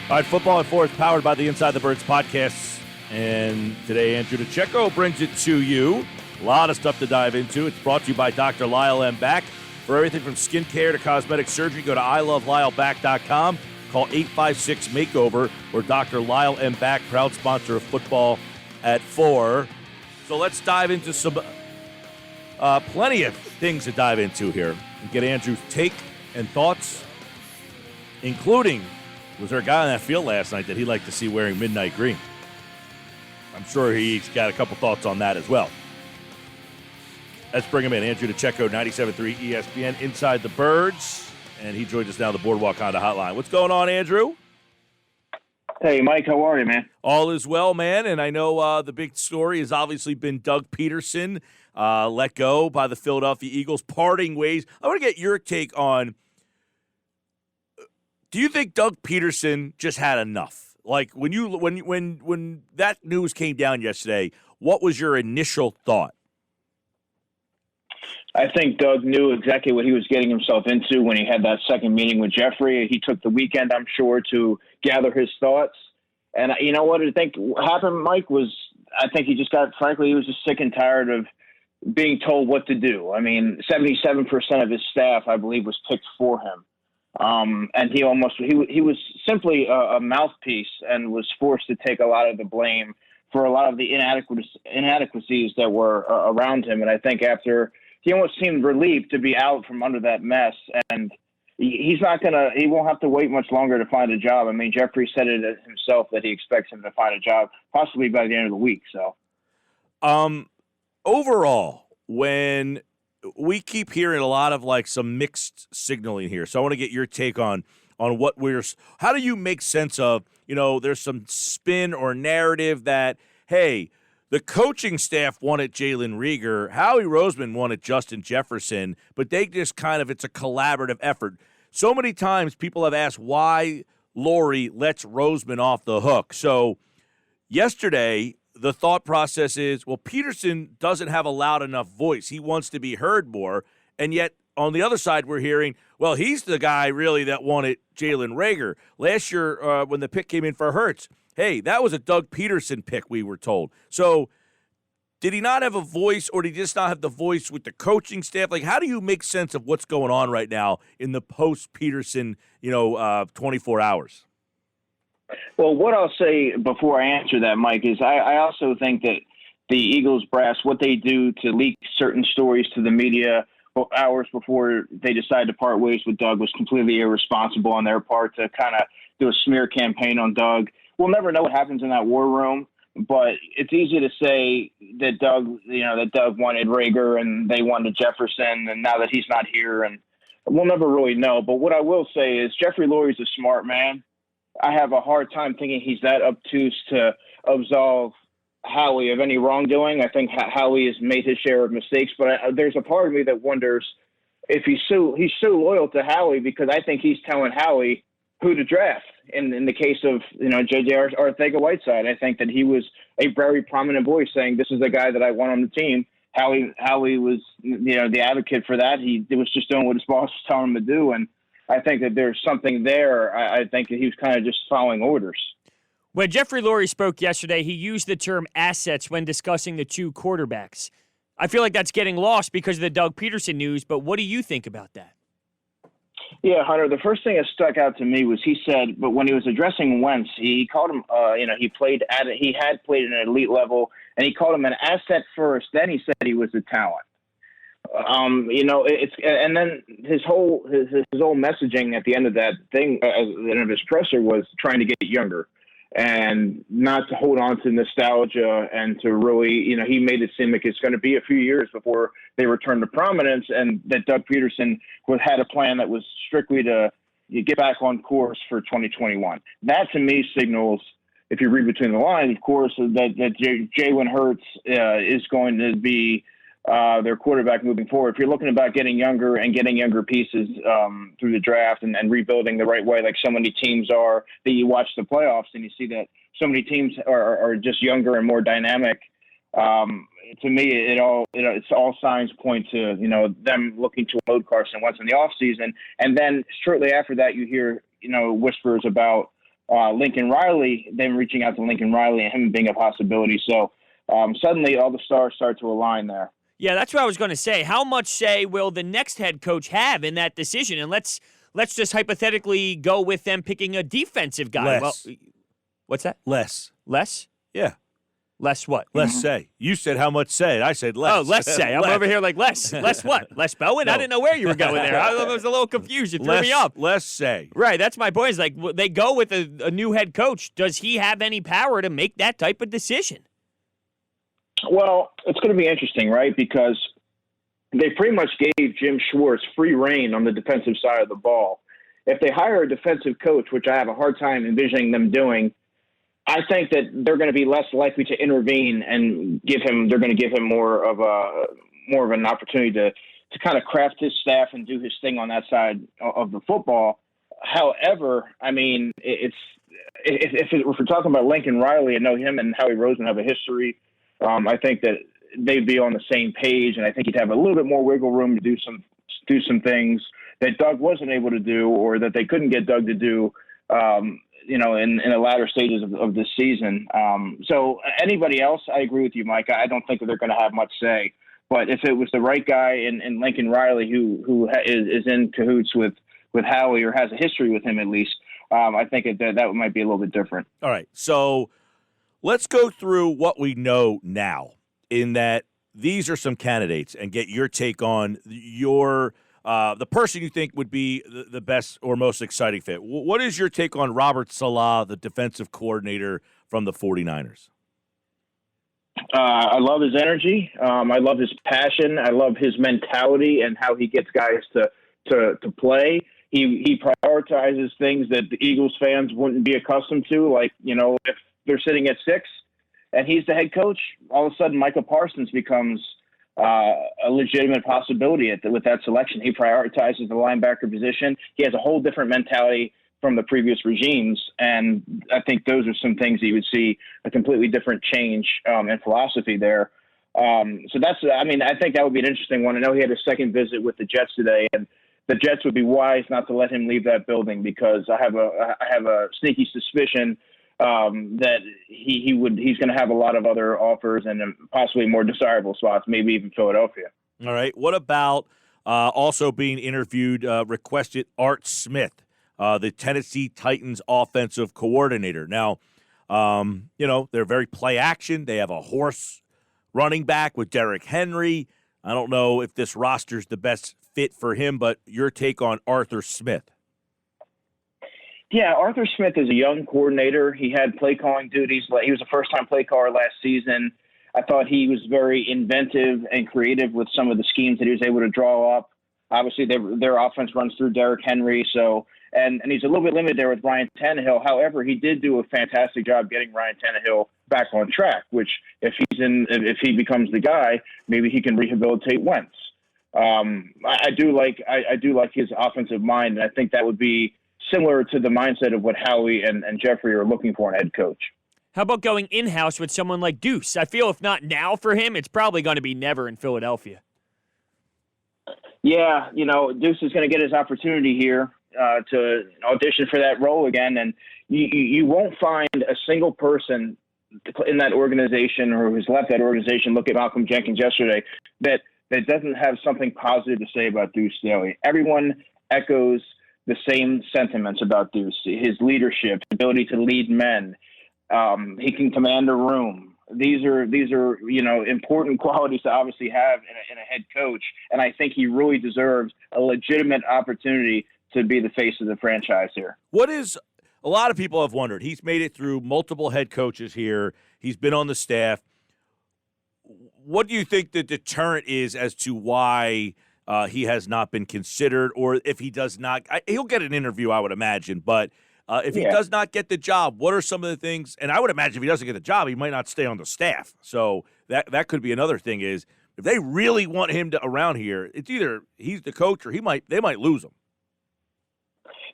All right, Football at 4 is powered by the Inside the Birds podcasts. And today, Andrew DiCecco brings it to you. A lot of stuff to dive into. It's brought to you by Dr. Lyle M. Back. For everything from skincare to cosmetic surgery, go to ilovelylback.com. Call 856-MAKEOVER or Dr. Lyle M. Back, proud sponsor of Football at 4. So let's dive into some plenty of things to dive into here and get Andrew's take and thoughts, including, was there a guy on that field last night that he'd like to see wearing midnight green? I'm sure he's got a couple thoughts on that as well. Let's bring him in. Andrew DiCecco, 97.3 ESPN, Inside the Birds. And he joins us now on the Boardwalk Honda Hotline. What's going on, Andrew? Hey, Mike. How are you, man? All is well, man. And I know the big story has obviously been Doug Pederson let go by the Philadelphia Eagles, parting ways. I want to get your take on, do you think Doug Pederson just had enough? Like when that news came down yesterday, what was your initial thought? I think Doug knew exactly what he was getting himself into when he had that second meeting with Jeffrey. He took the weekend, I'm sure, to gather his thoughts. And you know what I think happened, Mike, was I think he just got, frankly, he was just sick and tired of being told what to do. I mean, 77% of his staff, I believe, was picked for him. And he was simply a mouthpiece and was forced to take a lot of the blame for a lot of the inadequacies that were around him. And I think after he almost seemed relieved to be out from under that mess, and he won't have to wait much longer to find a job. I mean, Jeffrey said it himself that he expects him to find a job possibly by the end of the week. So, overall, when we keep hearing a lot of like some mixed signaling here, so I want to get your take on how do you make sense of, there's some spin or narrative that, hey, the coaching staff wanted Jalen Reagor, Howie Roseman wanted Justin Jefferson, but they just it's a collaborative effort. So many times people have asked why Lurie lets Roseman off the hook. So yesterday, the thought process is, well, Pederson doesn't have a loud enough voice. He wants to be heard more. And yet, on the other side, we're hearing, well, he's the guy really that wanted Jalen Reagor. Last year, when the pick came in for Hurts, hey, that was a Doug Pederson pick, we were told. So did he not have a voice, or did he just not have the voice with the coaching staff? Like, how do you make sense of what's going on right now in the post-Pederson, 24 hours? Well, what I'll say before I answer that, Mike, is I also think that the Eagles brass, what they do to leak certain stories to the media hours before they decide to part ways with Doug was completely irresponsible on their part to kind of do a smear campaign on Doug. We'll never know what happens in that war room, but it's easy to say that Doug wanted Reagor and they wanted Jefferson, and now that he's not here, and we'll never really know. But what I will say is Jeffrey Lurie's a smart man. I have a hard time thinking he's that obtuse to absolve Howie of any wrongdoing. I think Howie has made his share of mistakes, but there's a part of me that wonders if he's so loyal to Howie because I think he's telling Howie who to draft. In the case of J.J. Arcega-Whiteside, I think that he was a very prominent voice saying this is the guy that I want on the team. Howie was the advocate for that. He was just doing what his boss was telling him to do, and I think that there's something there. I think that he was kind of just following orders. When Jeffrey Lurie spoke yesterday, he used the term assets when discussing the two quarterbacks. I feel like that's getting lost because of the Doug Pederson news, but what do you think about that? Yeah, Hunter, the first thing that stuck out to me was he said, but when he was addressing Wentz, he called him, he had played at an elite level, and he called him an asset first. Then he said he was a talent. And then his whole messaging at the end of that thing, at the end of his presser, was trying to get younger and not to hold on to nostalgia and to really, he made it seem like it's going to be a few years before they return to prominence, and that Doug Pederson had a plan that was strictly to get back on course for 2021. That to me signals, if you read between the lines, of course, that Jalen Hurts is going to be their quarterback moving forward. If you're looking about getting younger and getting younger pieces through the draft and rebuilding the right way, like so many teams are, that you watch the playoffs and you see that so many teams are just younger and more dynamic. To me, it's all signs point to them looking to load Carson Wentz in the offseason, and then shortly after that, you hear whispers about Lincoln Riley, them reaching out to Lincoln Riley and him being a possibility. So suddenly all the stars start to align there. Yeah, that's what I was going to say. How much say will the next head coach have in that decision? And let's just hypothetically go with them picking a defensive guy. Less. Well, what's that? Less. Less? Yeah. Less what? Less say. You said how much say. I said less. Oh, less say. I'm over here like less. Less what? Less Bowen? No. I didn't know where you were going there. I was a little confused. You threw me off. Less say. Right, that's my point. Is like they go with a new head coach. Does he have any power to make that type of decision? Well, it's going to be interesting, right? Because they pretty much gave Jim Schwartz free reign on the defensive side of the ball. If they hire a defensive coach, which I have a hard time envisioning them doing, I think that they're going to be less likely to intervene and they're going to give him more of an opportunity to kind of craft his staff and do his thing on that side of the football. However, I mean, if we're talking about Lincoln Riley, I know him and Howie Roseman have a history. I think that they'd be on the same page, and I think he'd have a little bit more wiggle room to do some things that Doug wasn't able to do, or that they couldn't get Doug to do, in the latter stages of this season. So anybody else, I agree with you, Mike. I don't think that they're going to have much say. But if it was the right guy in Lincoln Riley who is in cahoots with Howie, or has a history with him at least, I think that might be a little bit different. All right, so let's go through what we know now, in that these are some candidates, and get your take on the person you think would be the best or most exciting fit. What is your take on Robert Saleh, the defensive coordinator from the 49ers? I love his energy. I love his passion. I love his mentality and how he gets guys to play. He prioritizes things that the Eagles fans wouldn't be accustomed to, like, if they're sitting at 6 and he's the head coach, all of a sudden Micah Parsons becomes a legitimate possibility with that selection. He prioritizes the linebacker position. He has a whole different mentality from the previous regimes, and I think those are some things that you would see a completely different change in philosophy there. So I think that would be an interesting one. I know he had a second visit with the Jets today, and the Jets would be wise not to let him leave that building, because I have a sneaky suspicion that he's going to have a lot of other offers and possibly more desirable spots, maybe even Philadelphia. All right. What about also being interviewed, requested Art Smith, the Tennessee Titans offensive coordinator? Now, they're very play action. They have a horse running back with Derrick Henry. I don't know if this roster's the best fit for him, but your take on Arthur Smith? Yeah, Arthur Smith is a young coordinator. He had play calling duties. He was a first-time play caller last season. I thought he was very inventive and creative with some of the schemes that he was able to draw up. Obviously, their offense runs through Derrick Henry, and he's a little bit limited there with Ryan Tannehill. However, he did do a fantastic job getting Ryan Tannehill back on track, which if he becomes the guy, maybe he can rehabilitate Wentz. I do like his offensive mind, and I think that would be similar to the mindset of what Howie and Jeffrey are looking for in a head coach. How about going in-house with someone like Deuce? I feel if not now for him, it's probably going to be never in Philadelphia. Yeah, Deuce is going to get his opportunity here to audition for that role again, and you won't find a single person in that organization or who's left that organization, look at Malcolm Jenkins yesterday, that doesn't have something positive to say about Deuce Staley. Everyone echoes the same sentiments about Deuce: his leadership, ability to lead men. He can command a room. These are important qualities to obviously have in a head coach, and I think he really deserves a legitimate opportunity to be the face of the franchise here. A lot of people have wondered. He's made it through multiple head coaches here. He's been on the staff. What do you think the deterrent is as to why he has not been considered, or if he does not? He'll get an interview, I would imagine, but if he does not get the job, what are some of the things? And I would imagine if he doesn't get the job, he might not stay on the staff. So that could be another thing, is if they really want him around here, it's either he's the coach or they might lose him.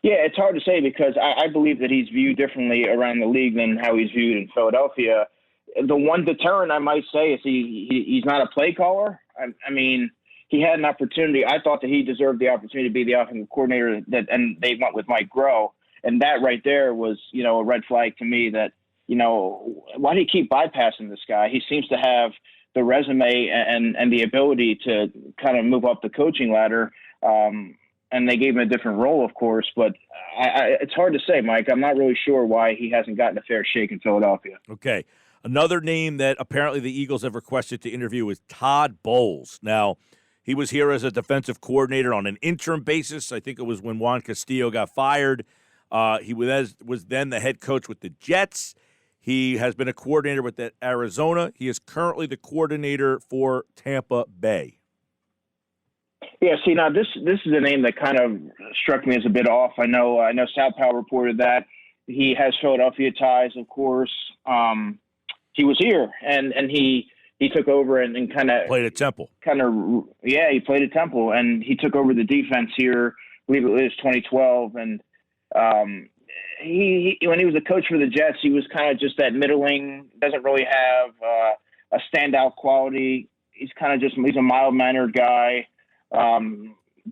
Yeah, it's hard to say, because I believe that he's viewed differently around the league than how he's viewed in Philadelphia. The one deterrent I might say is he's not a play caller. I mean, he had an opportunity. I thought that he deserved the opportunity to be the offensive coordinator, and they went with Mike Groh. And that right there was, a red flag to me that, why do you keep bypassing this guy? He seems to have the resume and the ability to kind of move up the coaching ladder. And they gave him a different role, of course, but it's hard to say, Mike. I'm not really sure why he hasn't gotten a fair shake in Philadelphia. Okay. Another name that apparently the Eagles have requested to interview is Todd Bowles. Now, he was here as a defensive coordinator on an interim basis. I think it was when Juan Castillo got fired. He was then the head coach with the Jets. He has been a coordinator with Arizona. He is currently the coordinator for Tampa Bay. Yeah, see, now this is a name that kind of struck me as a bit off. I know South Powell reported that. He has Philadelphia ties, of course. He was here, and he took over and kind of played at Temple. He played at Temple, and he took over the defense here. I believe it was 2012, and he when he was a coach for the Jets, he was kind of just that middling. Doesn't really have a standout quality. He's a mild-mannered guy,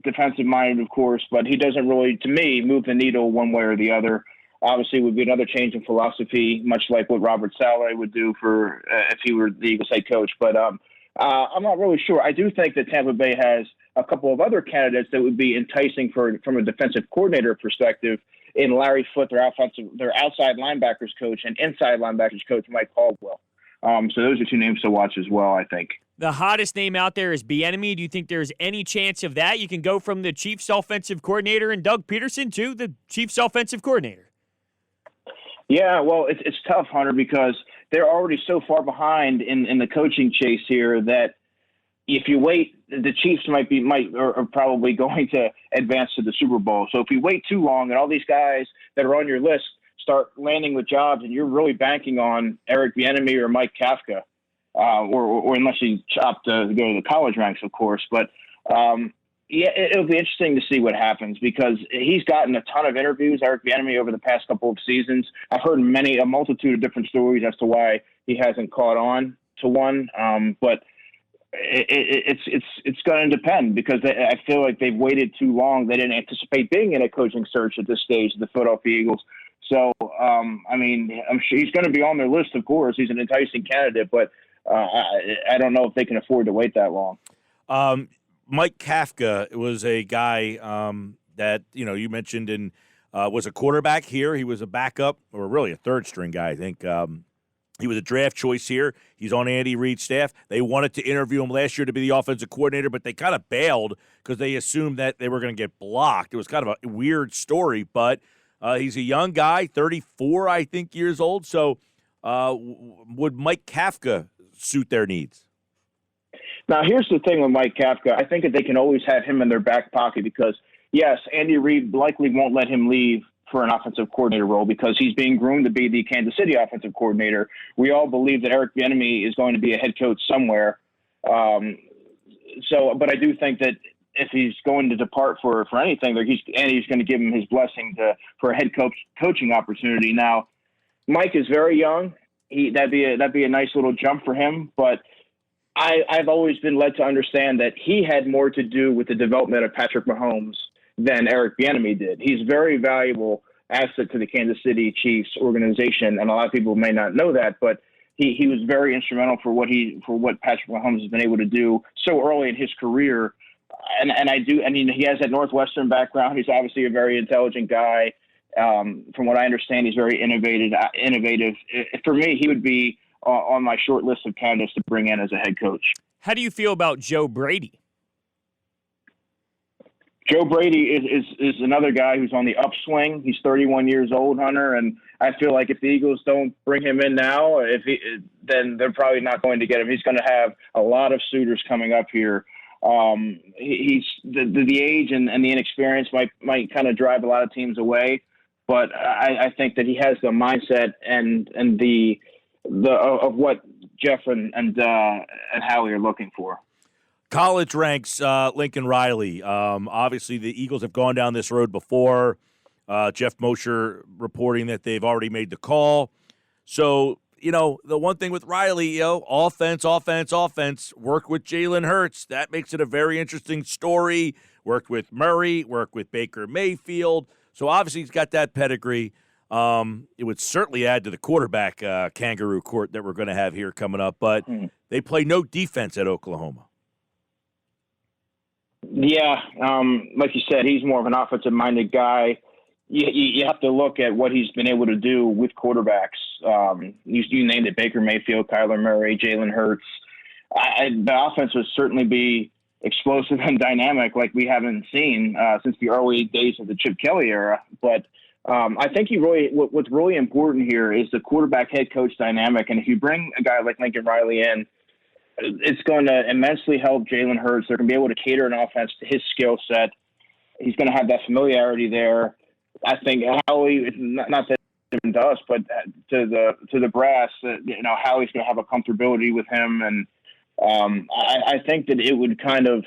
defensive-minded, of course, but he doesn't really, to me, move the needle one way or the other. Obviously, it would be another change in philosophy, much like what Robert Saleh would do for if he were the Eagles head coach. But I'm not really sure. I do think that Tampa Bay has a couple of other candidates that would be enticing from a defensive coordinator perspective in Larry Foote, their outside linebackers coach, and inside linebackers coach Mike Caldwell. So those are two names to watch as well, I think. The hottest name out there is Bieniemy. Do you think there's any chance of that? You can go from the Chiefs offensive coordinator and Doug Pederson to the Chiefs offensive coordinator. Yeah, well, it's tough, Hunter, because they're already so far behind in the coaching chase here that if you wait, the Chiefs are probably going to advance to the Super Bowl. So if you wait too long and all these guys that are on your list start landing with jobs, and you're really banking on Eric Bieniemy or Mike Kafka, or unless you opt to go to the college ranks, of course. But it'll be interesting to see what happens because he's gotten a ton of interviews, Eric Bieniemy, over the past couple of seasons. I've heard a multitude of different stories as to why he hasn't caught on to one. But it's going to depend because I feel like they've waited too long. They didn't anticipate being in a coaching search at this stage of the Philadelphia Eagles. So, I'm sure he's going to be on their list, of course. He's an enticing candidate, but I don't know if they can afford to wait that long. Mike Kafka was a guy that, you mentioned and was a quarterback here. He was a backup or really a third-string guy, I think. He was a draft choice here. He's on Andy Reid's staff. They wanted to interview him last year to be the offensive coordinator, but they kind of bailed because they assumed that they were going to get blocked. It was kind of a weird story, but he's a young guy, 34, I think, years old. So would Mike Kafka suit their needs? Now, here's the thing with Mike Kafka. I think that they can always have him in their back pocket because, yes, Andy Reid likely won't let him leave for an offensive coordinator role because he's being groomed to be the Kansas City offensive coordinator. We all believe that Eric Bieniemy is going to be a head coach somewhere. But I do think that if he's going to depart for anything, Andy's going to give him his blessing for a head coaching opportunity. Now, Mike is very young. That'd be a nice little jump for him, but I've always been led to understand that he had more to do with the development of Patrick Mahomes than Eric Bieniemy did. He's a very valuable asset to the Kansas City Chiefs organization, and a lot of people may not know that, but he was very instrumental for what Patrick Mahomes has been able to do so early in his career. And he has that Northwestern background. He's obviously a very intelligent guy. From what I understand, he's very innovative. For me, he would be on my short list of candidates to bring in as a head coach. How do you feel about Joe Brady? Joe Brady is another guy who's on the upswing. He's 31 years old, Hunter, and I feel like if the Eagles don't bring him in now, then they're probably not going to get him. He's going to have a lot of suitors coming up here. He's the age and the inexperience might kind of drive a lot of teams away, but I think that he has the mindset and the of what Jeff and Howie are looking for. College ranks Lincoln Riley. Obviously, the Eagles have gone down this road before. Jeff Mosher reporting that they've already made the call. So, the one thing with Riley, offense, work with Jalen Hurts. That makes it a very interesting story. Worked with Murray, worked with Baker Mayfield. So obviously he's got that pedigree. It would certainly add to the quarterback kangaroo court that we're going to have here coming up. But they play no defense at Oklahoma. Yeah, like you said, he's more of an offensive-minded guy. You have to look at what he's been able to do with quarterbacks. You named it: Baker Mayfield, Kyler Murray, Jalen Hurts. The offense would certainly be explosive and dynamic like we haven't seen since the early days of the Chip Kelly era. But I think what's really important here is the quarterback-head coach dynamic. And if you bring a guy like Lincoln Riley in, it's going to immensely help Jalen Hurts. They're going to be able to cater an offense to his skill set. He's going to have that familiarity there. I think Howie, not that different to us, but to the brass, Howie's going to have a comfortability with him. And I think that it would kind of,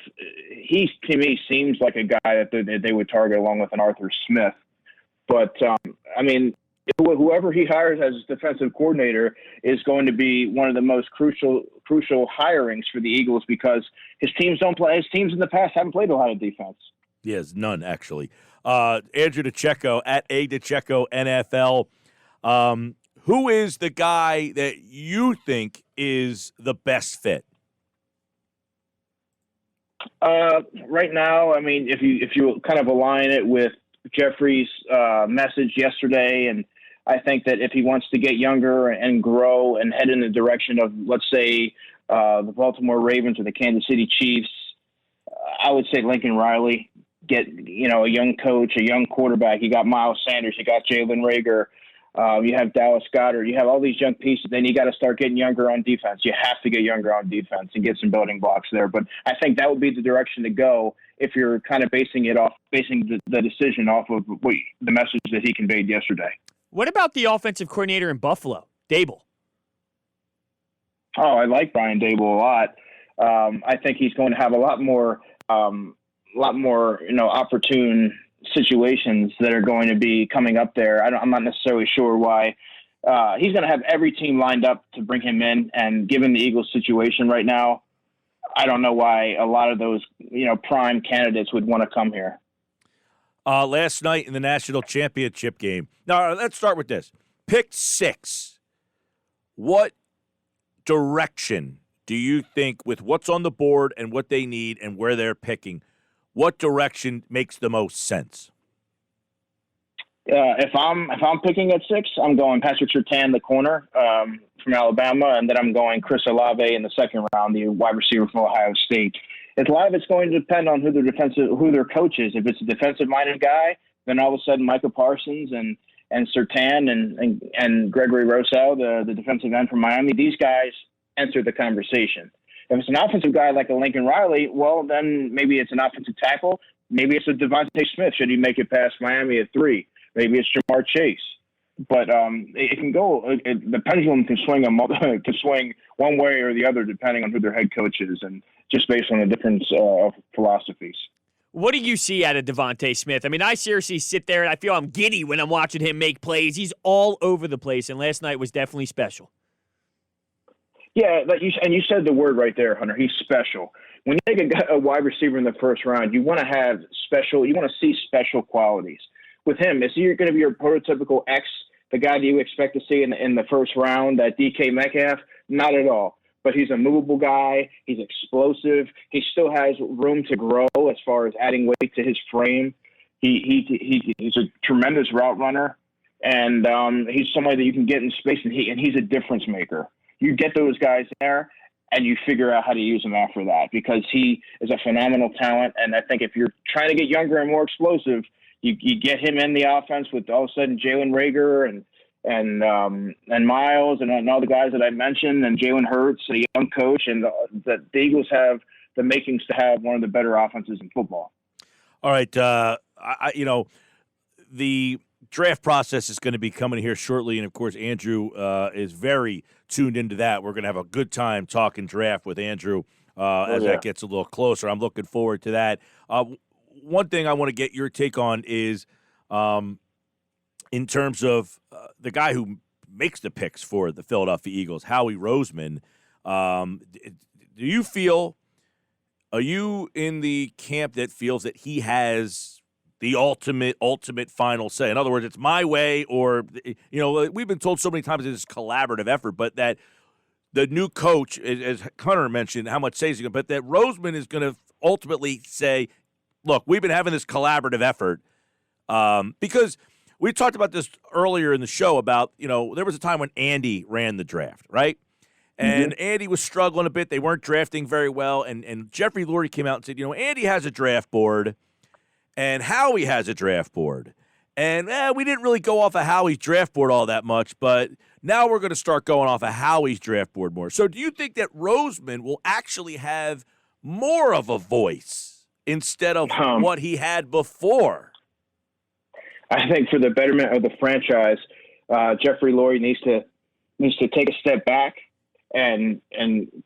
he to me seems like a guy that they would target along with an Arthur Smith. But whoever he hires as defensive coordinator is going to be one of the most crucial hirings for the Eagles because his teams in the past haven't played a lot of defense. Yes, none actually. Andrew DiCecco at DiCecco NFL. Who is the guy that you think is the best fit? Right now, if you kind of align it with Jeffrey's message yesterday, and I think that if he wants to get younger and grow and head in the direction of, let's say, the Baltimore Ravens or the Kansas City Chiefs, I would say Lincoln Riley. Get a young coach, a young quarterback. You got Miles Sanders, you got Jalen Reagor, you have Dallas Goedert, you have all these young pieces. Then you got to start getting younger on defense. You have to get younger on defense and get some building blocks there. But I think that would be the direction to go if you're kind of basing the decision off of the message that he conveyed yesterday. What about the offensive coordinator in Buffalo, Dable? Oh, I like Brian Dable a lot. I think he's going to have a lot more opportune situations that are going to be coming up there. I'm not necessarily sure why. He's going to have every team lined up to bring him in, and given the Eagles situation right now, I don't know why a lot of those prime candidates would want to come here. Last night in the national championship game. Now, let's start with this. Pick 6. What direction do you think, with what's on the board and what they need and where they're picking, what direction makes the most sense? If I'm picking at 6, I'm going Patrick Surtain, the corner from Alabama, and then I'm going Chris Olave in the second round, the wide receiver from Ohio State. A lot of it's going to depend on who their coach is. If it's a defensive-minded guy, then all of a sudden Micah Parsons and Surtain and Gregory Rousseau, the defensive end from Miami, these guys enter the conversation. If it's an offensive guy like a Lincoln Riley, well, then maybe it's an offensive tackle. Maybe it's a Devontae Smith. Should he make it past Miami at 3? Maybe it's Jamar Chase. But it can go. The pendulum can swing one way or the other depending on who their head coach is, and just based on the difference of philosophies. What do you see out of Devontae Smith? I seriously sit there and I feel I'm giddy when I'm watching him make plays. He's all over the place, and last night was definitely special. Yeah, you said the word right there, Hunter. He's special. When you take a wide receiver in the first round, you want to have special. You want to see special qualities. With him, is he going to be your prototypical X, the guy that you expect to see in the first round, that DK Metcalf? Not at all. But he's a movable guy. He's explosive. He still has room to grow as far as adding weight to his frame. He's a tremendous route runner, and he's somebody that you can get in space, and he's a difference maker. You get those guys there, and you figure out how to use him after that, because he is a phenomenal talent. And I think if you're trying to get younger and more explosive, you get him in the offense with all of a sudden Jalen Reagor and Miles and all the guys that I mentioned, and Jalen Hurts, a young coach, and the Eagles have the makings to have one of the better offenses in football. All right, the draft process is going to be coming here shortly, and of course Andrew is very tuned into that. We're going to have a good time talking draft with Andrew that gets a little closer. I'm looking forward to that. One thing I want to get your take on is in terms of the guy who makes the picks for the Philadelphia Eagles, Howie Roseman. Do you feel, are you in the camp that feels that he has the ultimate final say. In other words, it's my way or, we've been told so many times it's a collaborative effort, but that the new coach, as Hunter mentioned, how much say he's going to, but that Roseman is going to ultimately say, look, we've been having this collaborative effort because we talked about this earlier in the show about, there was a time when Andy ran the draft, right? And Andy was struggling a bit. They weren't drafting very well. And Jeffrey Lurie came out and said, Andy has a draft board and Howie has a draft board. And we didn't really go off of Howie's draft board all that much, but now we're going to start going off of Howie's draft board more. So do you think that Roseman will actually have more of a voice instead of what he had before? I think for the betterment of the franchise, Jeffrey Lurie needs to take a step back and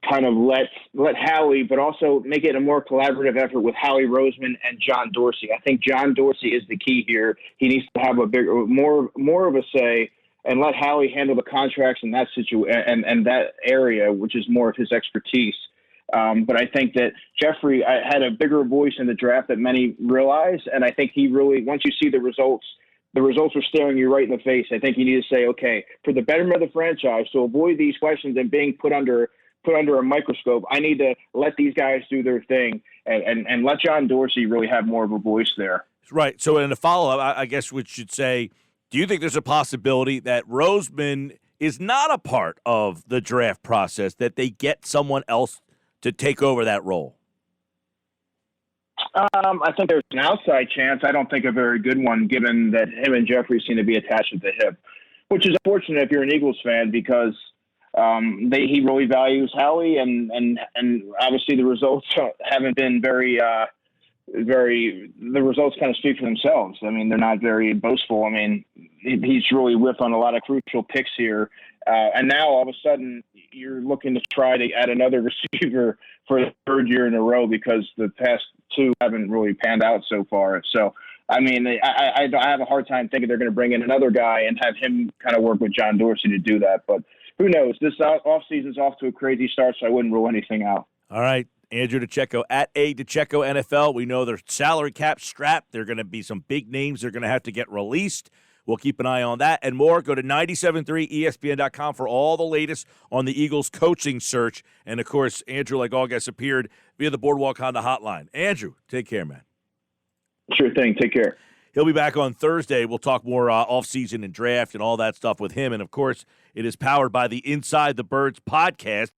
kind of let Howie, but also make it a more collaborative effort with Howie Roseman and John Dorsey. I think John Dorsey is the key here. He needs to have a bigger, more of a say, and let Howie handle the contracts in that situation and that area, which is more of his expertise. But I think that Jeffrey had a bigger voice in the draft that many realize, and I think he really, once you see the results are staring you right in the face. I think you need to say, okay, for the betterment of the franchise, to avoid these questions and being put under a microscope, I need to let these guys do their thing and let John Dorsey really have more of a voice there. Right. So in a follow-up, I guess we should say, do you think there's a possibility that Roseman is not a part of the draft process, that they get someone else to take over that role? I think there's an outside chance. I don't think a very good one, given that him and Jeffrey seem to be attached at the hip, which is unfortunate if you're an Eagles fan because he really values Howie, and obviously the results haven't been very. The results kind of speak for themselves. I mean, they're not very boastful. I mean, he's really whiffed on a lot of crucial picks here. And now all of a sudden you're looking to try to add another receiver for the third year in a row because the past two haven't really panned out so far. So, I mean, I have a hard time thinking they're going to bring in another guy and have him kind of work with John Dorsey to do that. But who knows? This offseason's off to a crazy start, so I wouldn't rule anything out. All right. Andrew DiCecco at DiCecco NFL. We know their salary cap strapped. There are going to be some big names they're going to have to get released. We'll keep an eye on that and more. Go to 973ESPN.com for all the latest on the Eagles coaching search. And, of course, Andrew, like all guests, appeared via the Boardwalk Honda hotline. Andrew, take care, man. Sure thing. Take care. He'll be back on Thursday. We'll talk more offseason and draft and all that stuff with him. And, of course, it is powered by the Inside the Birds podcast.